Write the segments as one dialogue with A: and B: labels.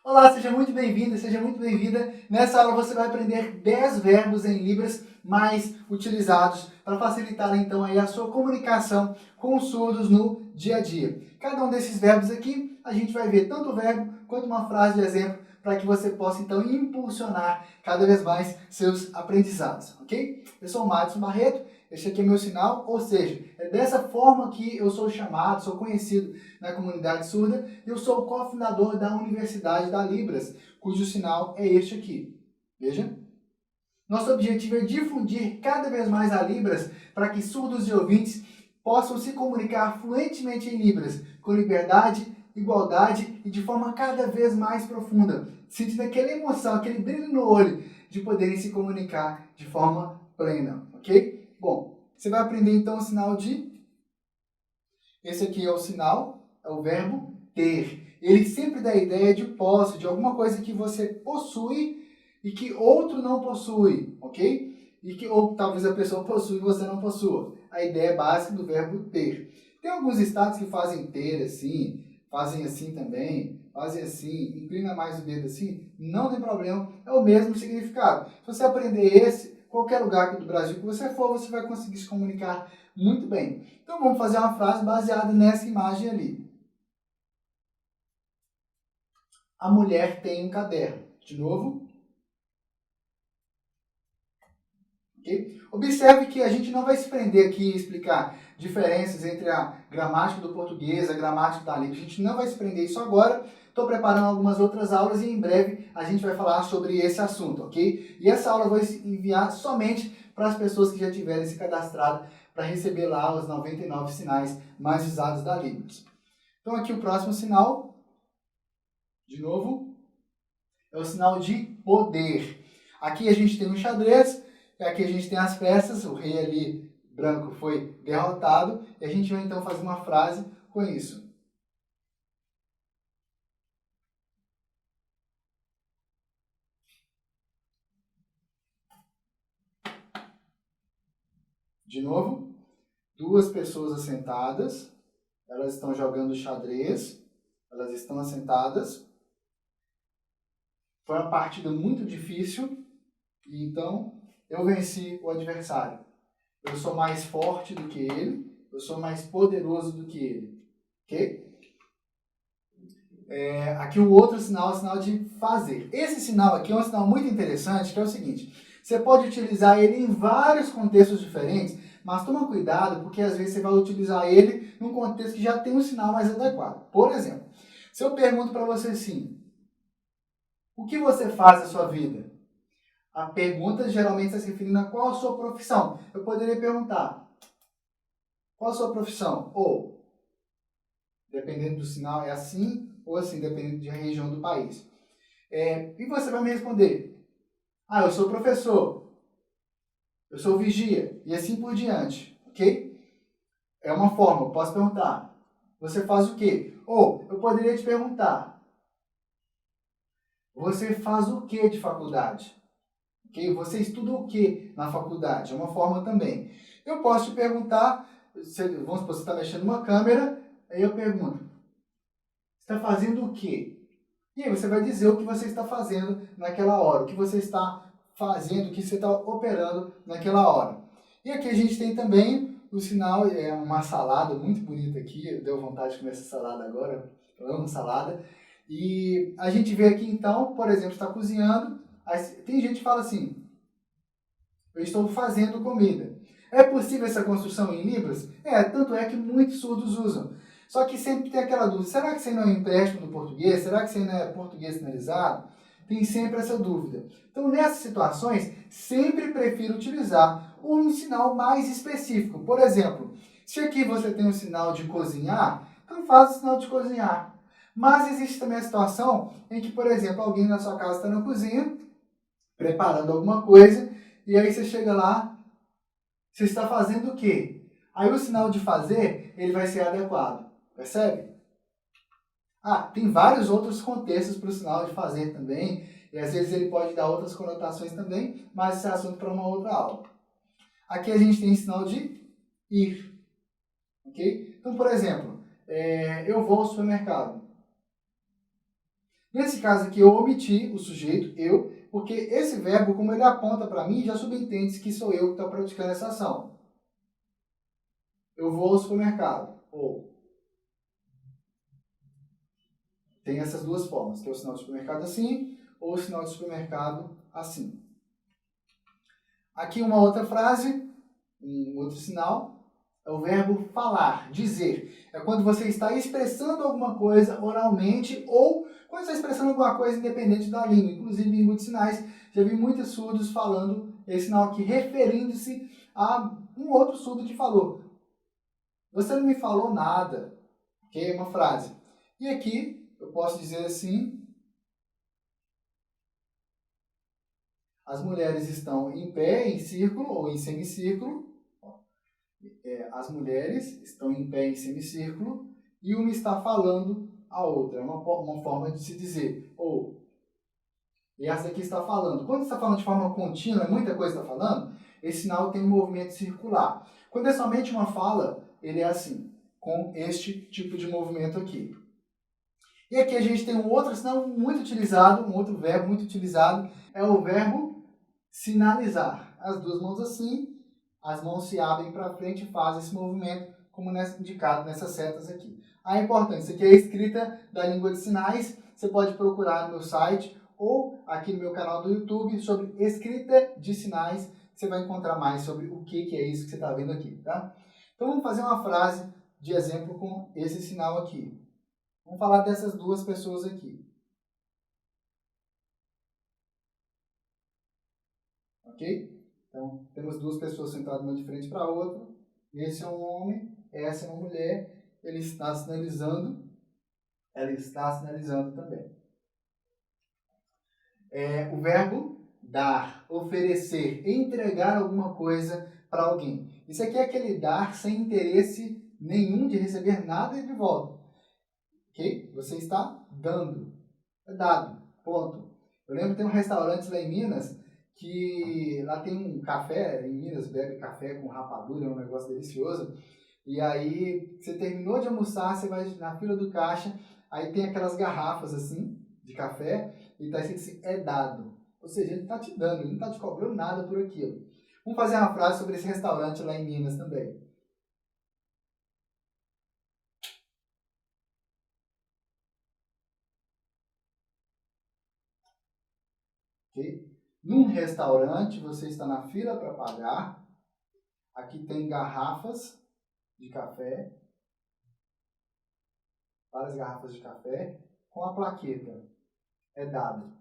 A: Olá, seja muito bem-vindo, seja muito bem-vinda. Nessa aula você vai aprender 10 verbos em Libras mais utilizados para facilitar então aí a sua comunicação com os surdos no dia a dia. Cada um desses verbos aqui, a gente vai ver tanto o verbo quanto uma frase de exemplo para que você possa então impulsionar cada vez mais seus aprendizados, ok? Eu sou o Madison Barreto, este aqui é meu sinal, ou seja, é dessa forma que eu sou chamado, sou conhecido na comunidade surda. Eu sou o cofundador da Universidade da Libras, cujo sinal é este aqui. Veja. Nosso objetivo é difundir cada vez mais a Libras para que surdos e ouvintes possam se comunicar fluentemente em Libras, com liberdade, igualdade e de forma cada vez mais profunda, sentindo aquela emoção, aquele brilho no olho de poderem se comunicar de forma plena, ok? Bom, você vai aprender então o sinal de... Esse aqui é o sinal, é o verbo ter. Ele sempre dá a ideia de posse, de alguma coisa que você possui e que outro não possui, ok? E que, ou talvez a pessoa possui e você não possua. A ideia básica do verbo ter. Tem alguns estados que fazem ter assim, fazem assim também, fazem assim, inclina mais o dedo assim, não tem problema, é o mesmo significado. Se você aprender esse, qualquer lugar aqui do Brasil que você for, você vai conseguir se comunicar muito bem. Então vamos fazer uma frase baseada nessa imagem ali. A mulher tem um caderno. De novo. Okay? Observe que a gente não vai se prender aqui e explicar diferenças entre a gramática do português e a gramática da língua. A gente não vai se prender isso agora. Estou preparando algumas outras aulas e em breve a gente vai falar sobre esse assunto, ok? E essa aula eu vou enviar somente para as pessoas que já tiverem se cadastrado para receber lá os 99 sinais mais usados da Libras. Então aqui o próximo sinal, de novo, é o sinal de poder. Aqui a gente tem um xadrez, aqui a gente tem as peças, o rei ali branco foi derrotado, e a gente vai então fazer uma frase com isso. De novo, duas pessoas assentadas, elas estão jogando xadrez, elas estão assentadas. Foi uma partida muito difícil, e então eu venci o adversário. Eu sou mais forte do que ele, eu sou mais poderoso do que ele. Ok? Aqui o outro sinal é o sinal de fazer. Esse sinal aqui é um sinal muito interessante, que é o seguinte. Você pode utilizar ele em vários contextos diferentes, mas toma cuidado, porque às vezes você vai utilizar ele num contexto que já tem um sinal mais adequado. Por exemplo, se eu pergunto para você assim, o que você faz na sua vida? A pergunta geralmente está se referindo a qual a sua profissão. Eu poderia perguntar, qual a sua profissão? Ou, dependendo do sinal, é assim ou assim, dependendo da região do país. E você vai me responder, eu sou professor, eu sou vigia, e assim por diante, ok? É uma forma, eu posso perguntar, você faz o quê? Ou, eu poderia te perguntar, você faz o que de faculdade? Okay? Você estuda o que na faculdade? É uma forma também. Eu posso te perguntar, vamos supor, você está mexendo numa câmera, aí eu pergunto, você está fazendo o quê? E aí você vai dizer o que você está fazendo naquela hora, o que você está fazendo, o que você está operando naquela hora. E aqui a gente tem também o sinal, é uma salada muito bonita aqui, deu vontade de comer essa salada agora, eu amo salada. E a gente vê aqui então, por exemplo, está cozinhando, tem gente que fala assim, eu estou fazendo comida. É possível essa construção em Libras? Tanto é que muitos surdos usam. Só que sempre tem aquela dúvida, será que isso aí não é um empréstimo do português? Será que isso aí não é português sinalizado? Tem sempre essa dúvida. Então, nessas situações, sempre prefiro utilizar um sinal mais específico. Por exemplo, se aqui você tem um sinal de cozinhar, então faz o sinal de cozinhar. Mas existe também a situação em que, por exemplo, alguém na sua casa está na cozinha, preparando alguma coisa, e aí você chega lá, você está fazendo o quê? Aí o sinal de fazer, ele vai ser adequado. Percebe? Tem vários outros contextos para o sinal de fazer também, e às vezes ele pode dar outras conotações também, mas esse é assunto para uma outra aula. Aqui a gente tem o sinal de ir. Ok? Então, por exemplo, eu vou ao supermercado. Nesse caso aqui, eu omiti o sujeito, eu, porque esse verbo, como ele aponta para mim, já subentende que sou eu que estou praticando essa ação. Eu vou ao supermercado. Ou. Tem essas duas formas, que é o sinal de supermercado assim, ou o sinal de supermercado assim. Aqui uma outra frase, um outro sinal, é o verbo falar, dizer. É quando você está expressando alguma coisa oralmente ou quando está expressando alguma coisa independente da língua. Inclusive, em língua de sinais, já vi muitos surdos falando esse sinal aqui, referindo-se a um outro surdo que falou. Você não me falou nada. Ok? É uma frase. E aqui, eu posso dizer assim, as mulheres estão em pé, em círculo ou em semicírculo. As mulheres estão em pé em semicírculo e uma está falando a outra. É uma forma de se dizer. Ou, e essa daqui está falando. Quando está falando de forma contínua, muita coisa está falando, esse sinal tem um movimento circular. Quando é somente uma fala, ele é assim, com este tipo de movimento aqui. E aqui a gente tem um outro sinal muito utilizado, um outro verbo muito utilizado, é o verbo sinalizar. As duas mãos assim, as mãos se abrem para frente e fazem esse movimento, como indicado nessas setas aqui. A importância, isso aqui é a escrita da língua de sinais, você pode procurar no meu site ou aqui no meu canal do YouTube sobre escrita de sinais, você vai encontrar mais sobre o que é isso que você está vendo aqui, tá? Então vamos fazer uma frase de exemplo com esse sinal aqui. Vamos falar dessas duas pessoas aqui. Ok? Então, temos duas pessoas sentadas uma de frente para a outra. Esse é um homem, essa é uma mulher. Ele está sinalizando, ela está sinalizando também. O verbo dar, oferecer, entregar alguma coisa para alguém. Isso aqui é aquele dar sem interesse nenhum de receber nada de volta. Ok? Você está dando. É dado. Ponto. Eu lembro que tem um restaurante lá em Minas que lá tem um café, em Minas bebe café com rapadura, é um negócio delicioso. E aí, você terminou de almoçar, você vai na fila do caixa, aí tem aquelas garrafas assim, de café, e está escrito assim, é dado. Ou seja, ele está te dando, ele não está te cobrando nada por aquilo. Vamos fazer uma frase sobre esse restaurante lá em Minas também. Okay? Num restaurante, você está na fila para pagar. Aqui tem garrafas de café, várias garrafas de café, com a plaqueta. É dado.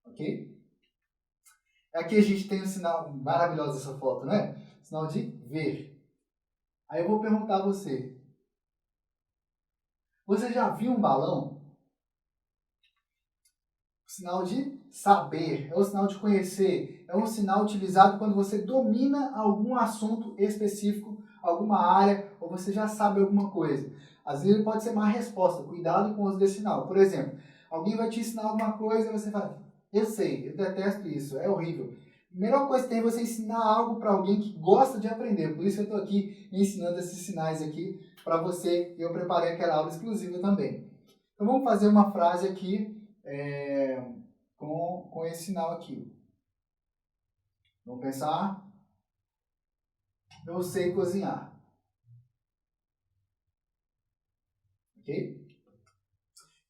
A: Ok? Aqui a gente tem um sinal maravilhoso dessa foto, né? Sinal de ver. Aí eu vou perguntar a você. Você já viu um balão? O sinal de saber, é o sinal de conhecer, é um sinal utilizado quando você domina algum assunto específico, alguma área, ou você já sabe alguma coisa. Às vezes pode ser má resposta, cuidado com o uso desse sinal. Por exemplo, alguém vai te ensinar alguma coisa e você fala, eu sei, eu detesto isso, é horrível. A melhor coisa que tem é você ensinar algo para alguém que gosta de aprender. Por isso eu estou aqui ensinando esses sinais aqui para você. Eu preparei aquela aula exclusiva também. Então vamos fazer uma frase aqui com esse sinal aqui. Vamos pensar. Eu sei cozinhar. Ok?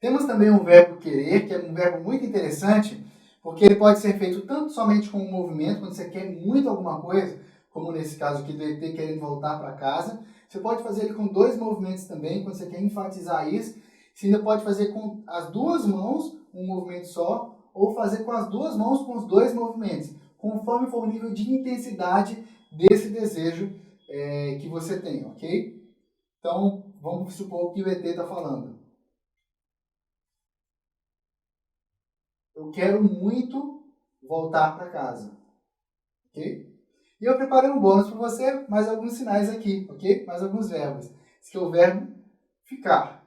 A: Temos também um verbo querer, que é um verbo muito interessante, porque ele pode ser feito tanto somente com um movimento, quando você quer muito alguma coisa, como nesse caso aqui do ET querendo voltar para casa. Você pode fazer ele com dois movimentos também, quando você quer enfatizar isso. Você ainda pode fazer com as duas mãos, um movimento só, ou fazer com as duas mãos com os dois movimentos, conforme for o nível de intensidade desse desejo que você tem, ok? Então, vamos supor que o ET está falando. Eu quero muito voltar para casa, ok? E eu preparei um bônus para você, mais alguns sinais aqui, ok? Mais alguns verbos. Esse aqui é o verbo ficar.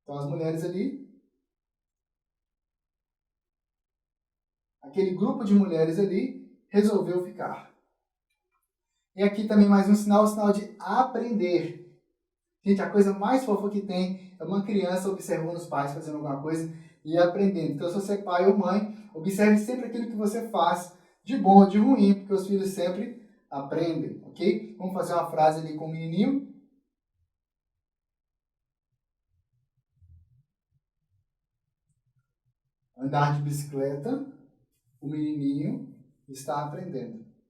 A: Então, as mulheres ali, aquele grupo de mulheres ali, resolveu ficar. E aqui também mais um sinal, o sinal de aprender. Gente, a coisa mais fofa que tem é uma criança observando os pais fazendo alguma coisa, e aprendendo. Então, se você é pai ou mãe, observe sempre aquilo que você faz, de bom ou de ruim, porque os filhos sempre aprendem, ok? Vamos fazer uma frase ali com o menininho. Andar de bicicleta, o menininho está aprendendo.